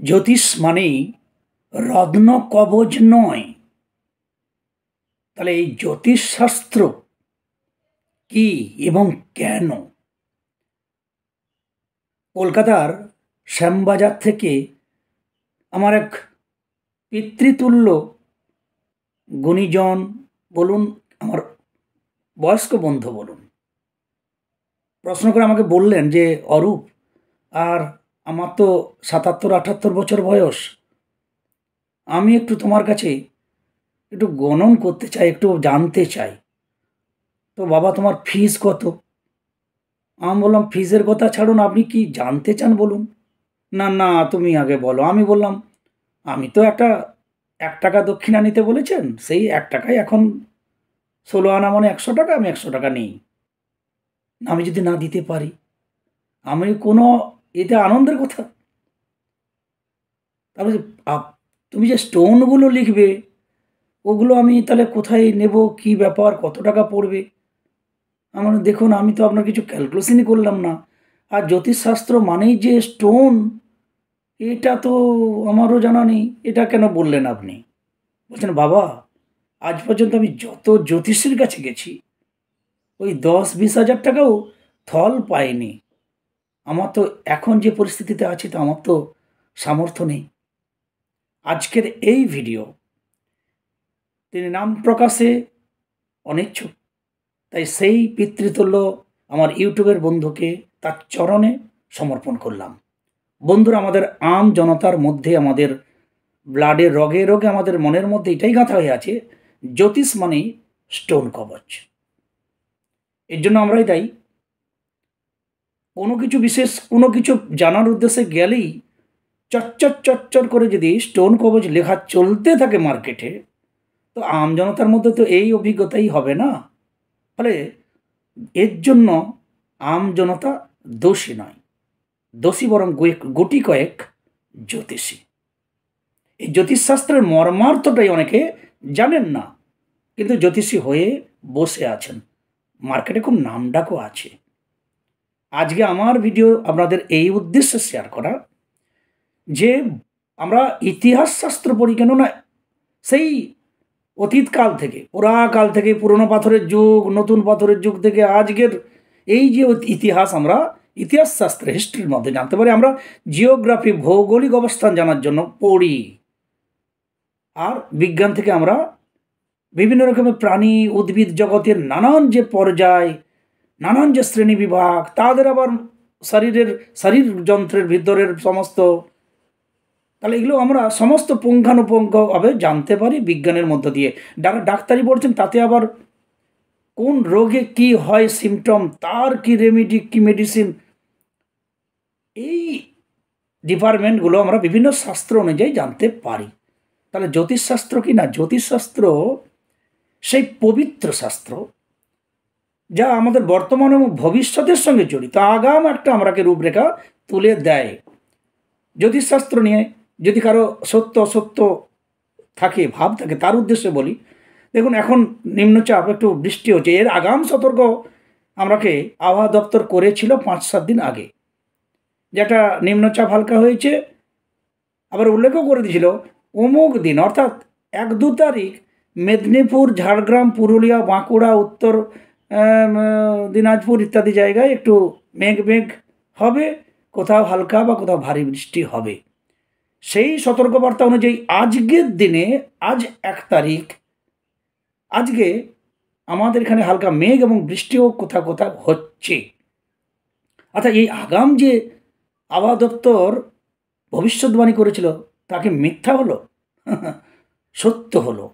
জ্যোতিষ মানেই রত্ন কবচ নয়। তাহলে এই জ্যোতিষশাস্ত্র কি এবং কেন? কলকাতার শ্যামবাজার থেকে আমার এক পিতৃতুল্য গুণীজন বলুন, আমার বয়স্ক বন্ধু বলুন, প্রশ্ন করে আমাকে বললেন যে, অরূপ, আর আমার তো ৭৭-৭৮ বছর বয়স, আমি একটু তোমার কাছে একটু গণন করতে চাই, একটু জানতে চাই। তো বাবা, তোমার ফিস কত? আমি বললাম, ফিসের কথা ছাড়ুন, আপনি কি জানতে চান বলুন। না না, তুমি আগে বলো। আমি বললাম, আমি তো একটা ১ টাকা দক্ষিণা নিতে বলেছেন, সেই ১ টাকায় এখন ১৬ আনা মানে ১০০ টাকা, আমি ১০০ টাকা নিই। আমি যদি না দিতে পারি, আমি কোনো এতে আনন্দের কথা? তাহলে তুমি যে স্টোনগুলো লিখবে, ওগুলো আমি তাহলে কোথায় নেব, কি ব্যাপার, কত টাকা পড়বে? আমার দেখুন, আমি তো আপনার কিছু ক্যালকুলেশনই করলাম না। আর জ্যোতিষশাস্ত্র মানেই যে স্টোন, এটা তো আমারও জানা নেই। এটা কেন বললেন আপনি? বলছেন, বাবা, আজ পর্যন্ত আমি যত জ্যোতিষীর কাছে গেছি, ওই ১০-২০ হাজার টাকাও থল পাইনি। আমার তো এখন যে পরিস্থিতিতে আছি, তো আমার তো সামর্থ্য নেই। আজকের এই ভিডিও, তিনি নাম প্রকাশে অনিচ্ছুক, তাই সেই পিতৃতুল্য আমার ইউটিউবের বন্ধুকে তার চরণে সমর্পণ করলাম। বন্ধুরা, আমাদের আম জনতার মধ্যে, আমাদের ব্লাডে, রগে রগে আমাদের মনের মধ্যে এটাই গাঁথা হয়ে আছে, জ্যোতিষ মানেই স্টোন কবচ। এর জন্য আমরাই দায়ী। কোনো কিছু জানার উদ্দেশ্যে গেলেই চচ্চর চচ্চর করে যদি স্টোন কবচ লেখা চলতে থাকে মার্কেটে, তো আম জনতার মধ্যে তো এই অভিজ্ঞতাই হবে না। ফলে এর জন্য আম জনতা দোষী নয়, দোষী বরং গুটি কয়েক জ্যোতিষী। এই জ্যোতিষশাস্ত্রের মর্মার্থটাই অনেকে জানেন না, কিন্তু জ্যোতিষী হয়ে বসে আছেন, মার্কেটে খুব নামডাকও আছে। আজকে আমার ভিডিও আপনাদের এই উদ্দেশ্যে শেয়ার করা যে, আমরা ইতিহাস শাস্ত্র পড়ি কেন না, সেই অতীতকাল থেকে, পুরাকাল থেকে, পুরনো পাথরের যুগ, নতুন পাথরের যুগ থেকে আজকের এই যে ইতিহাস, আমরা ইতিহাস শাস্ত্রে, হিস্ট্রির মধ্যে জানতে পারি। আমরা জিওগ্রাফি, ভৌগোলিক অবস্থান জানার জন্য পড়ি। আর বিজ্ঞান থেকে আমরা বিভিন্ন রকমের প্রাণী, উদ্ভিদ জগতের নানান যে পর্যায়, নানান যে শ্রেণী বিভাগ, তাদের আবার শরীর যন্ত্রের ভিতরের সমস্ত, তাহলে এগুলো আমরা সমস্ত পুঙ্খানুপুঙ্খভাবে জানতে পারি বিজ্ঞানের মধ্য দিয়ে। যারা ডাক্তারি পড়ছেন, তাতে আবার কোন রোগে কি হয়, সিমটম, তার কি রেমেডি, কি মেডিসিন, এই ডিপার্টমেন্টগুলো আমরা বিভিন্ন শাস্ত্র অনুযায়ী জানতে পারি। তাহলে জ্যোতিষশাস্ত্র কি না? জ্যোতিষশাস্ত্র সেই পবিত্র শাস্ত্র, যা আমাদের বর্তমান এবং ভবিষ্যতের সঙ্গে জড়িত, আগাম একটা আমরাকে রূপরেখা তুলে দেয়। জ্যোতিষশাস্ত্র নিয়ে যদি কারো সত্য অসত্য থাকে, ভাব থাকে, তার উদ্দেশ্যে বলি। দেখুন, এখন নিম্নচাপ, একটু বৃষ্টি হচ্ছে, এর আগাম সতর্ক আমরাকে আবহাওয়া দপ্তর করেছিল ৫-৭ দিন আগে, যেটা নিম্নচাপ হালকা হয়েছে। আবার উল্লেখও করে দিয়েছিল অমুক দিন, অর্থাৎ ১-২ তারিখ মেদিনীপুর, ঝাড়গ্রাম, পুরুলিয়া, বাঁকুড়া, উত্তর দিনাজপুর ইত্যাদি জায়গায় একটু মেঘ মেঘ হবে, কোথাও হালকা বা কোথাও ভারী বৃষ্টি হবে। সেই সতর্কবার্তা অনুযায়ী আজকের দিনে, আজ ১ তারিখ, আজকে আমাদের এখানে হালকা মেঘ এবং বৃষ্টিও কোথাও কোথাও হচ্ছে। অর্থাৎ এই আগাম যে আবহাওয়া দপ্তর ভবিষ্যৎবাণী করেছিল, তাকে মিথ্যা হলো? সত্য হলো।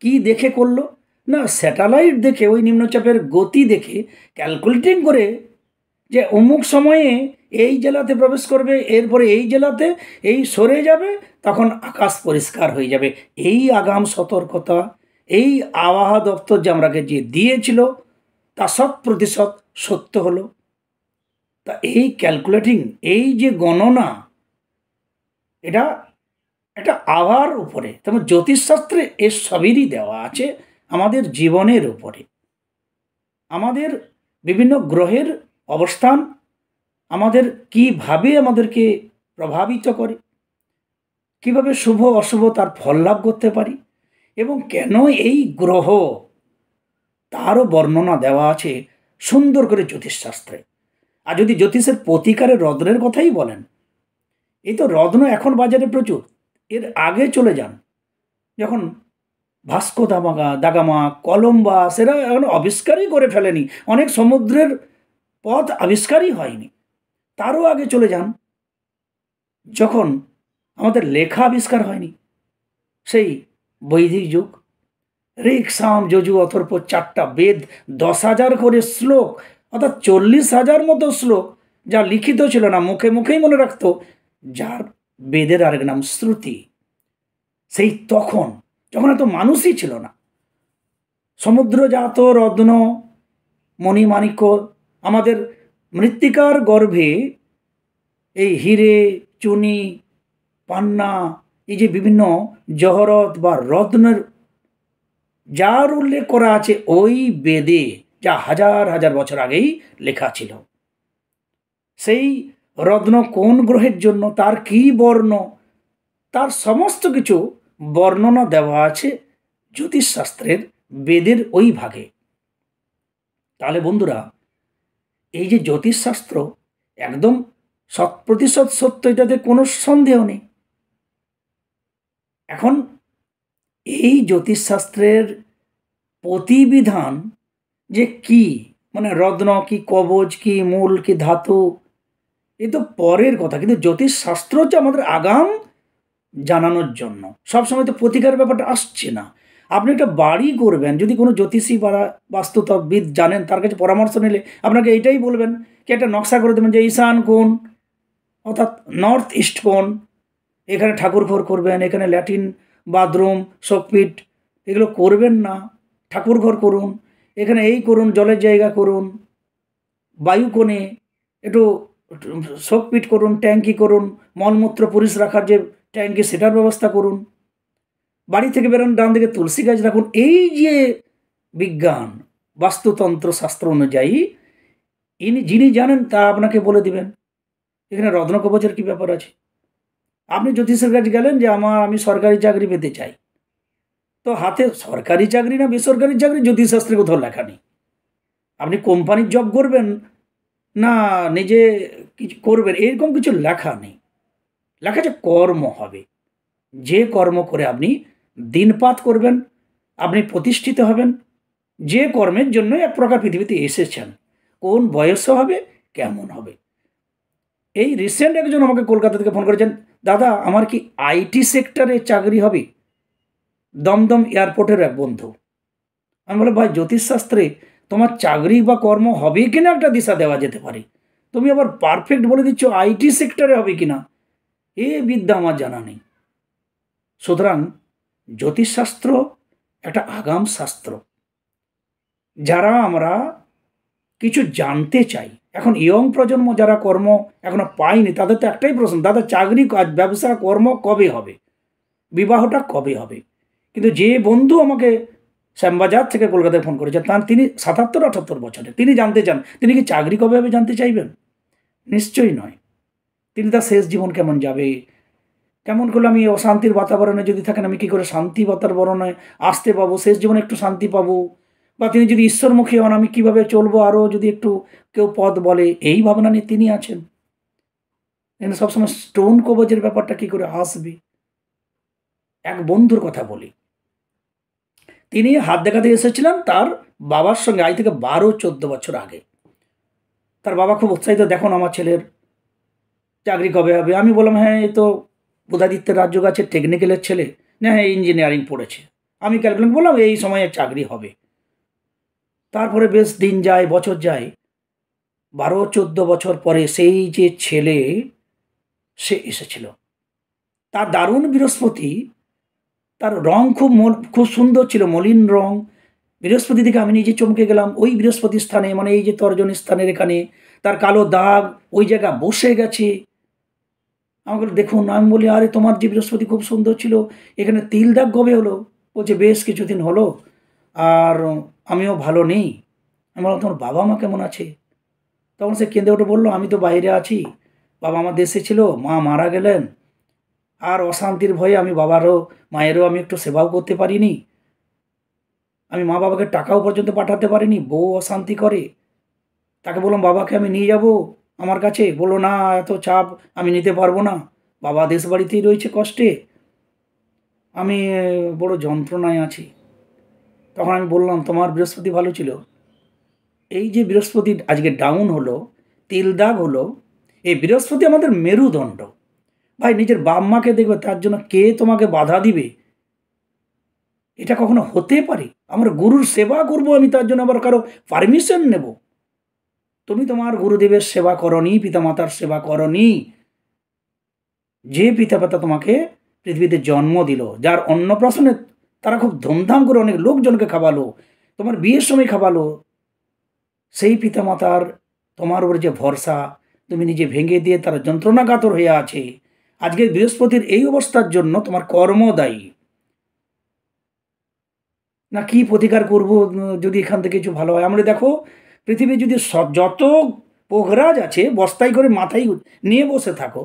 কি দেখে করলো? না, স্যাটেলাইট দেখে, ওই নিম্নচাপের গতি দেখে ক্যালকুলেটিং করে যে অমুক সময়ে এই জেলাতে প্রবেশ করবে, এরপরে এই জেলাতে এই সরে যাবে, তখন আকাশ পরিষ্কার হয়ে যাবে। এই আগাম সতর্কতা এই আবহাওয়া দপ্তর যে আমরাকে যে দিয়েছিল, তা ১০০% সত্য হলো। তা এই ক্যালকুলেটিং, এই যে গণনা, এটা একটা আবহাওয়ার উপরে, তেমন জ্যোতিষশাস্ত্রে এর সবেরই দেওয়া আছে আমাদের জীবনের উপরে। আমাদের বিভিন্ন গ্রহের অবস্থান আমাদের কিভাবে আমাদেরকে প্রভাবিত করে, কিভাবে শুভ অশুভ তার ফল লাভ করতে পারি, এবং কেন এই গ্রহ, তারও বর্ণনা দেওয়া আছে সুন্দর করে জ্যোতিষশাস্ত্রে। আর যদি জ্যোতিষের প্রতিকারের রত্নের কথাই বলেন, এই তো রত্ন এখন বাজারে প্রচুর। এর আগে চলে যান, যখন ভাস্কো দাগামা, কলম্বাস এরা এখন আবিষ্কারই করে ফেলেনি, অনেক সমুদ্রের পথ আবিষ্কারই হয়নি। তারও আগে চলে যান, যখন আমাদের লেখা আবিষ্কার হয়নি, সেই বৈদিক যুগ। ঋক, সাম, যজু, অথর্ব 4টা বেদ, 10,000 করে শ্লোক, অর্থাৎ 40,000 মতো শ্লোক, যা লিখিত ছিল না, মুখে মুখেই মনে রাখতো, যার বেদের আরেক নাম শ্রুতি। সেই তখন, যখন এত মানুষই ছিল না, সমুদ্রজাত রত্ন মণিমাণিক্য, আমাদের মৃত্তিকার গর্ভে এই হিরে, চুনি, পান্না, এই যে বিভিন্ন জহরত বা রত্নের যার উল্লেখ করা আছে ওই বেদে, যা হাজার হাজার বছর আগেই লেখা ছিল। সেই রত্ন কোন গ্রহের জন্য, তার কি বর্ণ, তার সমস্ত কিছু বর্ণনা দেওয়া আছে জ্যোতিষশাস্ত্রের বেদের ওই ভাগে। তাহলে বন্ধুরা, এই যে জ্যোতিষশাস্ত্র একদম 100% সত্য, এটাতে কোনো সন্দেহ নেই। এখন এই জ্যোতিষশাস্ত্রের প্রতিবিধান যে কি, মানে রত্ন কি, কবচ কি, মূল কি, ধাতু, এ তো পরের কথা, কিন্তু জ্যোতিষশাস্ত্র হচ্ছে আমাদের আগাম জানানোর জন্য। সবসময় তো প্রতিকার ব্যাপারটা আসছে না। আপনি একটা বাড়ি করবেন, যদি কোনো জ্যোতিষী বা বাস্তুতত্ত্ববিদ জানেন, তার কাছে পরামর্শ নিলে আপনাকে এইটাই বলবেন, কি একটা নকশা করে দেবেন যে ঈশান কোণ, অর্থাৎ নর্থ ইস্ট কোণ, এখানে ঠাকুর ঘর করবেন, এখানে ল্যাট্রিন, বাথরুম, শোকপিট, এগুলো করবেন না, ঠাকুর ঘর করুন, এখানে এই করুন, জলের জায়গা করুন, বায়ুকোণে একটু শোকপিট করুন, ট্যাঙ্কি করুন, মলমূত্র পরিষ্কার রাখার যে ট্যাঙ্কি, সেটার ব্যবস্থা করুন, বাড়ি থেকে বেরোন ডান দিকে তুলসী গাছ রাখুন। এই যে বিজ্ঞান, বাস্তুতন্ত্র শাস্ত্র অনুযায়ী যিনি জানেন, তা আপনাকে বলে দিবেন এখানে রত্ন কবচের কী ব্যাপার আছে। আপনি জ্যোতিষের কাছে গেলেন যে আমি সরকারি চাকরি পেতে চাই, তো হাতে সরকারি চাকরি না বেসরকারি চাকরি জ্যোতিষশাস্ত্রে কোথাও লেখা নেই। আপনি কোম্পানির জব করবেন না নিজে কিছু করবেন, এরকম কিছু লেখা নেই। লেখা আছে কর্ম হবে, যে কর্ম করে আপনি দিনপাত করবেন, আপনি প্রতিষ্ঠিত হবেন, যে কর্মের জন্য এক প্রকার পৃথিবীতে এসেছেন, কোন বয়সে হবে, কেমন হবে। এই রিসেন্ট একজন আমাকে কলকাতা থেকে ফোন করেছেন, দাদা আমার কি আইটি সেক্টরে চাকরি হবে, দমদম এয়ারপোর্টের এক বন্ধু। আমি বললাম, ভাই জ্যোতিষশাস্ত্রে তোমার চাকরি বা কর্ম হবে কিনা একটা দিশা দেওয়া যেতে পারে, তুমি আবার পারফেক্ট বলে দিচ্ছ আইটি সেক্টরে হবে কিনা, এ বিদ্যা আমার জানা নেই। সুতরাং জ্যোতিষশাস্ত্র একটা আগাম শাস্ত্র, যারা আমরা কিছু জানতে চাই, এখন ইয়ং প্রজন্ম যারা কর্ম এখনো পায়নি, তাদের তো একটাই প্রশ্ন, দাদা চাকরি, কাজ, ব্যবসা, কর্ম কবে হবে, বিবাহটা কবে হবে। কিন্তু যে বন্ধু আমাকে শ্যামবাজার থেকে কলকাতায় ফোন করেছে, তিনি 77-78 বছরে, তিনি জানতে চান, তিনি কি চাকরি কবে হবে জানতে চাইবেন? নিশ্চয়ই নয়। তিনি তার শেষ জীবন কেমন যাবে, কেমন করলে আমি অশান্তির বাতাবরণে যদি থাকেন, আমি কী করে শান্তি বাতাবরণে আসতে পাবো, শেষ জীবনে একটু শান্তি পাবো, বা তিনি যদি ঈশ্বরমুখী হন, আমি কীভাবে চলবো, আরও যদি একটু কেউ পথ বলে, এই ভাবনা নিয়ে তিনি আছেন। কিন্তু সবসময় স্টোন কবচের ব্যাপারটা কী করে আসবে। এক বন্ধুর কথা বলি, তিনি হাত দেখাতে এসেছিলেন তার বাবার সঙ্গে, আজ থেকে 12-14 বছর আগে। তার বাবা খুব উৎসাহিত, দেখুন আমার ছেলের চাকরি কবে হবে। আমি বললাম, হ্যাঁ এই তো বুধাদিত্যের রাজ্য গাছের টেকনিক্যালের ছেলে, না হ্যাঁ ইঞ্জিনিয়ারিং পড়েছে। আমি ক্যালকুলেট বললাম এই সময়ে চাকরি হবে। তারপরে বেশ দিন যায়, বছর যায়, 12-14 বছর পরে সেই যে ছেলে, সে এসেছিল। তার দারুণ বৃহস্পতি, তার রং খুব সুন্দর ছিল, মলিন রং। বৃহস্পতি দিকে আমি নিজে চমকে গেলাম। ওই বৃহস্পতি স্থানে, মানে এই যে তর্জনী স্থানের এখানে তার কালো দাগ, ওই জায়গা বসে গেছে। আমাকে দেখুন, আমি বলি, আরে তোমার যে বৃহস্পতি খুব সুন্দর ছিল, এখানে তিল দাগ কবে হলো? বলছে বেশ কিছুদিন হলো, আর আমিও ভালো নেই। আমি বললাম, তোমার বাবা মা কেমন আছে? তখন সে কেঁদে উঠে বললো, আমি তো বাইরে আছি, বাবা আমার দেশে ছিল, মা মারা গেলেন, আর অশান্তির ভয়ে আমি বাবারও মায়েরও আমি একটু সেবাও করতে পারিনি। আমি মা বাবাকে টাকাও পর্যন্ত পাঠাতে পারিনি। বউ অশান্তি করে। তাকে বললাম, বাবাকে আমি নিয়ে যাব আমার কাছে। বলল, না, এত চাপ আমি নিতে পারবো না। বাবা দেশ বাড়িতেই রয়েছে কষ্টে। আমি বড় যন্ত্রণায় আছি। তখন আমি বললাম, তোমার বৃহস্পতি ভালো ছিল। এই যে বৃহস্পতি আজকে ডাউন হলো, তিল দাগ হলো, এই বৃহস্পতি আমাদের মেরুদণ্ড। ভাই, নিজের বাপ মাকে দেখবে, তার জন্য কে তোমাকে বাধা দিবে? এটা কখনো হতে পারে? আমার গুরুর সেবা করব আমি, তার জন্য আবার কারো পারমিশন নেব? তুমি তোমার গুরুদেবের সেবা করনি, পিতামাতার সেবা করনি। যে পিতামাতা তোমাকে পৃথিবীতে জন্ম দিল, যার অন্নপ্রাশনে তারা খুব ধুমধাম করে অনেক লোকজনকে খাওয়ালো, তোমার বিয়ের সময় খাওয়ালো, সেই পিতামাতার তোমার উপর যে ভরসা তুমি নিজে ভেঙে দিয়ে তারা যন্ত্রণাকাতর হয়ে আছে। আজকে বৃহস্পতির এই অবস্থার জন্য তোমার কর্ম দায়ী। না কি প্রতিকার করব যদি এখান থেকে কিছু ভালো হয়? আমরা দেখো, পৃথিবী যদি যত পোখরাজ আছে বস্তায় করে মাথায় নিয়ে বসে থাকো,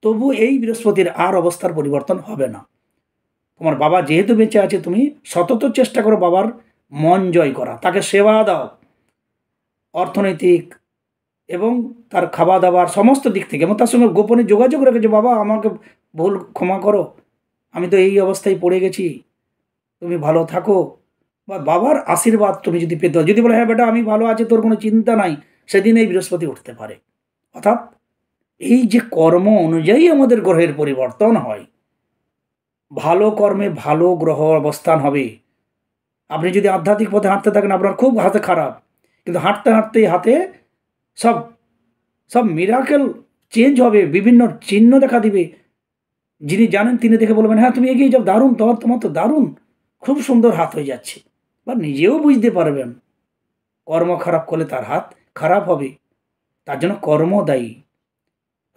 তবু এই বৃহস্পতির আর অবস্থার পরিবর্তন হবে না। তোমার বাবা যেহেতু বেঁচে আছে, তুমি সতত চেষ্টা করো বাবার মন জয় করা, তাকে সেবা দাও, অর্থনৈতিক এবং তার খাওয়া দাওয়ার সমস্ত দিক থেকে, এবং তার সঙ্গে গোপনে যোগাযোগ রেখেছে, বাবা আমাকে ভুল ক্ষমা করো, আমি তো এই অবস্থায় পড়ে গেছি, তুমি ভালো থাকো। বা বাবার আশীর্বাদ তুমি যদি পেতে হয়, যদি বলে, হ্যাঁ বেটা আমি ভালো আছি, তোর কোনো চিন্তা নাই, সেদিন এই বৃহস্পতি উঠতে পারে। অর্থাৎ এই যে কর্ম অনুযায়ী আমাদের গ্রহের পরিবর্তন হয়, ভালো কর্মে ভালো গ্রহ অবস্থান হবে। আপনি যদি আধ্যাত্মিক পথে হাঁটতে থাকেন, আপনার খুব হাতে খারাপ, কিন্তু হাঁটতে হাঁটতেই হাতে সব সব মিরাকেল চেঞ্জ হবে, বিভিন্ন চিহ্ন দেখা দিবে। যিনি জানেন তিনি দেখে বলবেন, হ্যাঁ তুমি এগিয়ে যাও, দারুণ, তোমার তো দারুণ, খুব সুন্দর হাত হয়ে যাচ্ছে। বা নিজেও বুঝতে পারবেন কর্ম খারাপ করলে তার হাত খারাপ হবে। তার জন্য কর্ম দায়ী।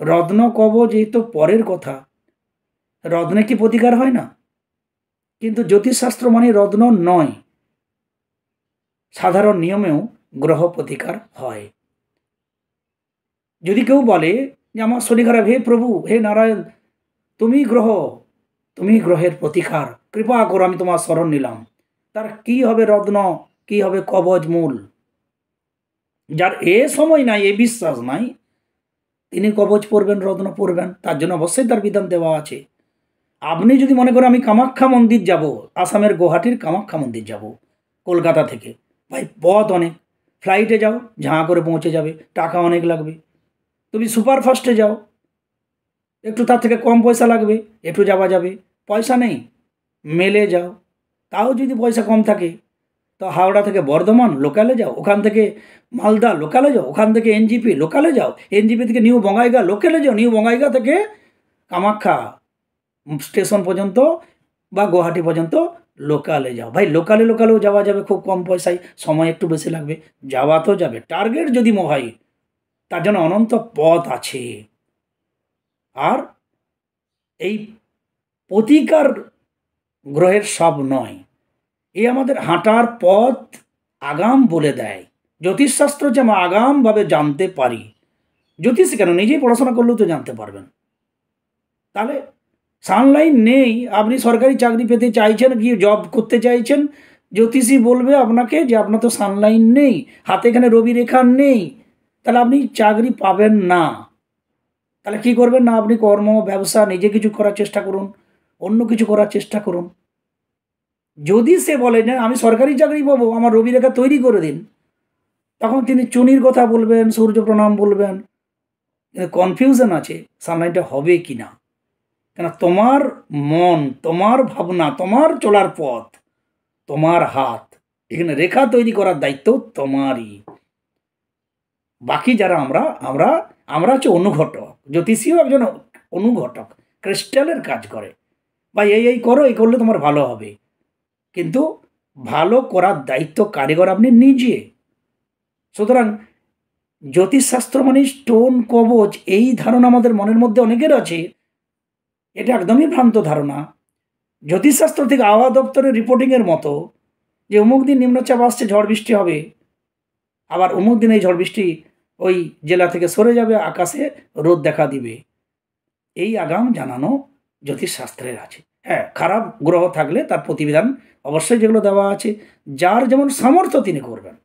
রত্ন কবচ এই তো পরের কথা। রত্নে কি প্রতিকার হয় না? কিন্তু জ্যোতিষশাস্ত্র মানে রত্ন নয়, সাধারণ নিয়মেও গ্রহ প্রতিকার হয়। যদি কেউ বলে যে আমার শরীর খারাপ, হে প্রভু, হে নারায়ণ, তুমি গ্রহ, তুমি গ্রহের প্রতিকার, কৃপা করো, আমি তোমার শরণ নিলাম। তার কি হবে রত্ন, কি হবে কবচ মূল? যার এ সময় নাই, এ বিশ্বাস নাই, তিনি কবচ পড়বেন, রত্ন পড়বেন, তার জন্য অবশ্যই তার বিধান দেওয়া আছে। আপনি যদি মনে করেন আমি কামাখ্যা মন্দির যাব, আসামের গুয়াহাটির কামাখ্যা মন্দির যাব কলকাতা থেকে, ভাই পথ অনেক, ফ্লাইটে যাও, ঝাঁ করে পৌঁছে যাবে, টাকা অনেক লাগবে। তুমি সুপারফাস্টে যাও, একটু তার থেকে কম পয়সা লাগবে, একটু যাওয়া যাবে। পয়সা নেই, মেলে যাও, তাও যদি পয়সা কম থাকে, তো হাওড়া থেকে বর্ধমান লোকালে যাও, ওখান থেকে মালদা লোকালে যাও, ওখান থেকে এনজিপি লোকালে যাও, এনজিপি থেকে নিউ বঙ্গাইগাঁ লোকালে যাও, নিউ বঙ্গাইগাঁ থেকে কামাখ্যা স্টেশন পর্যন্ত বা গুয়াহাটি পর্যন্ত লোকালে যাও। ভাই লোকালেও যাওয়া যাবে খুব কম পয়সায়, সময় একটু বেশি লাগবে, যাওয়া তো যাবে। টার্গেট যদি মোহাই, তার জন্য অনন্ত পথ আছে। আর এই প্রতিকার গ্রহের সব নয়, এ আমাদের হাঁটার পথ আগাম বলে দেয়। জ্যোতিষশাস্ত্র যে আমরা আগামভাবে জানতে পারি, জ্যোতিষ কেন, নিজেই পড়াশোনা করলেও তো জানতে পারবেন। তাহলে সানলাইন নেই, আপনি সরকারি চাকরি পেতে চাইছেন, কি জব করতে চাইছেন, জ্যোতিষী বলবে আপনাকে যে আপনার তো সানলাইন নেই, হাতে এখানে রবি রেখা নেই, তাহলে আপনি চাকরি পাবেন না। তাহলে কি করবেন? না আপনি কর্ম ব্যবসা নিজে কিছু করার চেষ্টা করুন, অন্য কিছু করার চেষ্টা করুন। যদি সে বলে যে আমি সরকারি চাকরি পাবো, আমার রবি রেখা তৈরি করে দিন, তখন তিনি চুনির কথা বলবেন, সূর্য প্রণাম বলবেন। কনফিউশন আছে সানলাইনটা হবে কি না। কেন, তোমার মন, তোমার ভাবনা, তোমার চলার পথ, তোমার হাত, এখানে রেখা তৈরি করার দায়িত্ব তোমারই। বাকি যারা আমরা আমরা আমরা হচ্ছে অনুঘটক। জ্যোতিষীও একজন অনুঘটক, ক্রিস্টালের কাজ করে। বা এই করো, এই করলে তোমার ভালো হবে। কিন্তু ভালো করার দায়িত্ব কারিগর আপনি নিজে। সুতরাং জ্যোতিষশাস্ত্র মানে স্টোন কবচ, এই ধারণা আমাদের মনের মধ্যে অনেকের আছে। এটা একদমই ভ্রান্ত ধারণা। জ্যোতিষশাস্ত্র থেকে আবহাওয়া দপ্তরের রিপোর্টিংয়ের মতো যে অমুক দিন নিম্নচাপ আসছে, ঝড় বৃষ্টি হবে, আবার অমুক দিন এই ঝড় বৃষ্টি ওই জেলা থেকে সরে যাবে, আকাশে রোদ দেখা দিবে, এই আগাম জানানো জ্যোতিষশাস্ত্রের আছে। হ্যাঁ, খারাপ গ্রহ থাকলে তার প্রতিবিধান অবশ্যই যেগুলো দেওয়া আছে, যার যেমন সামর্থ্য তিনি করবেন।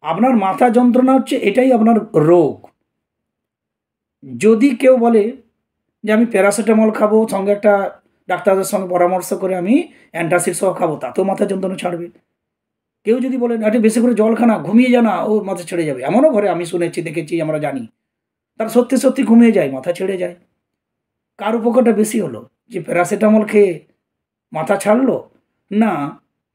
আপনার মাথা যন্ত্রণা হচ্ছে, এটাই আপনার রোগ। যদি কেউ বলে যে আমি প্যারাসিটামল খাবো, সঙ্গে একটা ডাক্তারদের সঙ্গে পরামর্শ করে আমি অ্যান্টাসিড সহ খাবো, তাতেও মাথা যন্ত্রণা ছাড়বে। কেউ যদি বলেন একটু বেশি করে জল খা না, ঘুমিয়ে যা না, ও মাথা ছেড়ে যাবে। এমনও ঘরে আমি শুনেছি, দেখেছি, আমরা জানি। তার সত্যি, সত্যি ঘুমিয়ে যায়, মাথা ছেড়ে যায়। কার উপকারটা বেশি হলো? যে প্যারাসিটামল খেয়ে মাথা ছাড়লো, না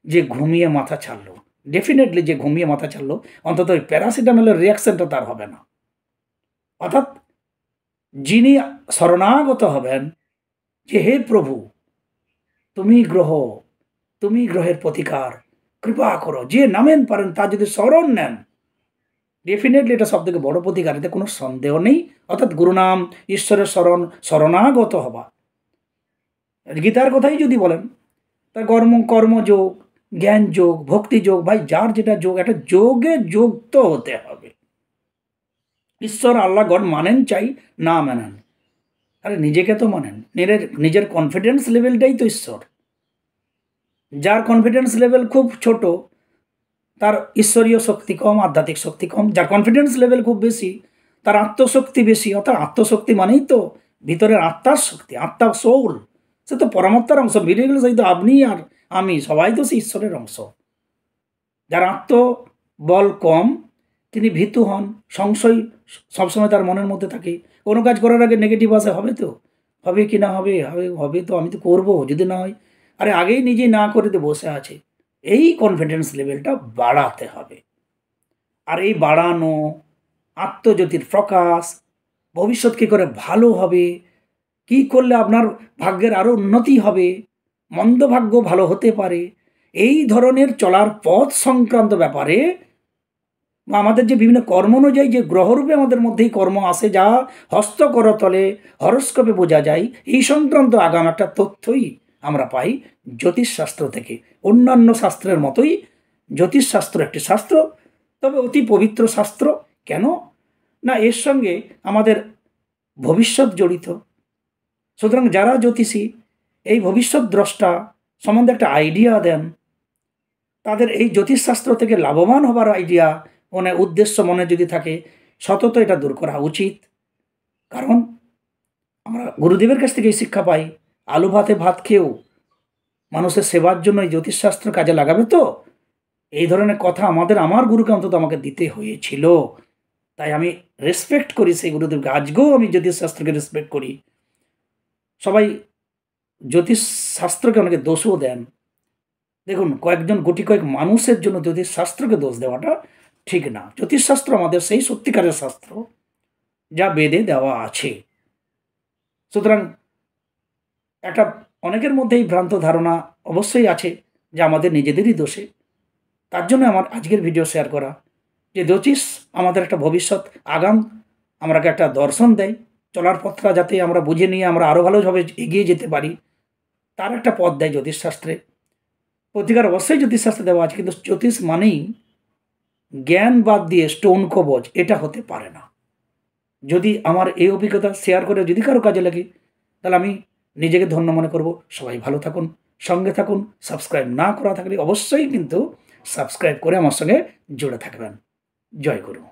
যে ঘুমিয়ে মাথা ছাড়লো? ডেফিনেটলি যে ঘুমিয়ে মাথা ছাড়লো, অন্তত ওই প্যারাসিটামলের রিয়াকশনটা তার হবে না। অর্থাৎ যিনি শরণাগত হবেন যে হে প্রভু, তুমি গ্রহ, তুমি গ্রহের প্রতিকার, কৃপা করো, যে নামেন পারেন তা যদি শরণ নেন, ডেফিনেটলি এটা সব থেকে বড় প্রতিকার, এতে কোনো সন্দেহ নেই। অর্থাৎ গুরুনাম, ঈশ্বরের শরণাগত হবা। গীতার কথাই যদি বলেন, তার কর্মযোগ, জ্ঞান যোগ, ভক্তি যোগ, ভাই যার যেটা যোগ, একটা যোগে যুক্ত হতে হবে। ঈশ্বর আল্লাহ গড মানেন চাই না মানেন, আরে নিজেকে তো মানেন। নিজের কনফিডেন্স লেভেলটাই তো ঈশ্বর। যার কনফিডেন্স লেভেল খুব ছোট, তার ঈশ্বরীয় শক্তি কম, আধ্যাত্মিক শক্তি কম। যার কনফিডেন্স লেভেল খুব বেশি, তার আত্মশক্তি বেশি। অর্থাৎ আত্মশক্তি মানেই তো ভিতরের আত্মার শক্তি, আত্মার সোল। সে তো পরমাত্মার অংশ। বেরিয়ে গেলে সেই তো আপনি আর আমি সবাই তো সে ঈশ্বরের অংশ। যার আত্মবল কম, তিনি ভীতু হন, সংশয় সবসময় তার মনের মধ্যে থাকে। কোনো কাজ করার আগে নেগেটিভ আসে, হবে তো, হবে কি না হবে, হবে হবে তো, আমি তো করবো, যদি না হয়, আরে আগেই নিজে না করে তো বসে আছে। এই কনফিডেন্স লেভেলটা বাড়াতে হবে। আর এই বাড়ানো, আত্মজ্যোতির প্রকাশ, ভবিষ্যৎ কী করে ভালো হবে, কি করলে আপনার ভাগ্যের আরও উন্নতি হবে, মন্দ ভাগ্য ভালো হতে পারে, এই ধরনের চলার পথ সংক্রান্ত ব্যাপারে, বা আমাদের যে বিভিন্ন কর্ম অনুযায়ী যে গ্রহরূপে আমাদের মধ্যেই কর্ম আসে, যা হস্তকরতলে হরস্কোপে বোঝা যায়, এই সংক্রান্ত আগাম একটা তথ্যই আমরা পাই জ্যোতিষশাস্ত্র থেকে। অন্যান্য শাস্ত্রের মতোই জ্যোতিষশাস্ত্র একটি শাস্ত্র, তবে অতি পবিত্র শাস্ত্র। কেন না, এর সঙ্গে আমাদের ভবিষ্যৎ জড়িত। সুতরাং যারা জ্যোতিষী এই ভবিষ্যৎ দ্রষ্টা সম্বন্ধে একটা আইডিয়া দেন, তাদের এই জ্যোতিষশাস্ত্র থেকে লাভবান হবার আইডিয়া উদ্দেশ্য মনে যদি থাকে, সতত এটা দূর করা উচিত। কারণ আমরা গুরুদেবের কাছ থেকে এই শিক্ষা পাই, আলু ভাতে ভাত খেয়েও মানুষের সেবার জন্য এই জ্যোতিষশাস্ত্র কাজে লাগাবে তো, এই ধরনের কথা আমার গুরুকে অন্তত আমাকে দিতে হয়েছিল। তাই আমি রেসপেক্ট করি সেই গুরুদেবকে। আজকেও আমি জ্যোতিষশাস্ত্রকে রেসপেক্ট করি। সবাই জ্যোতিষশাস্ত্রকে অনেকে দোষও দেন। দেখুন, কয়েক মানুষের জন্য জ্যোতিষশাস্ত্রকে দোষ দেওয়াটা ঠিক না। জ্যোতিষশাস্ত্র আমাদের সেই সত্যিকারের শাস্ত্র, যা বেদে দেওয়া আছে। সুতরাং একটা অনেকের মধ্যেই ভ্রান্ত ধারণা অবশ্যই আছে যে আমাদের নিজেদেরই দোষে। তার জন্য আমার আজকের ভিডিও শেয়ার করা, যে জ্যোতিষ আমাদের একটা ভবিষ্যৎ আগাম আমাকে একটা দর্শন দেয়, চলার পথটা যাতে আমরা বুঝে নিয়ে আমরা আরও ভালোভাবে এগিয়ে যেতে পারি, তার একটা পথ দেয় জ্যোতিষশাস্ত্রে। প্রতিকার অবশ্যই জ্যোতিষশাস্ত্রে দেওয়া আছে, কিন্তু জ্যোতিষ মানেই জ্ঞান বাদ দিয়ে স্টোন কবচ, এটা হতে পারে না। যদি আমার এই অভিজ্ঞতা শেয়ার করে যদি কারো কাজে লাগে, তাহলে আমি নিজেকে ধন্য মনে করব। সবাই ভালো থাকুন, সঙ্গে থাকুন। সাবস্ক্রাইব না করা থাকলে অবশ্যই কিন্তু সাবস্ক্রাইব করে আমার সঙ্গে জুড়ে থাকবেন। জয় গুরু।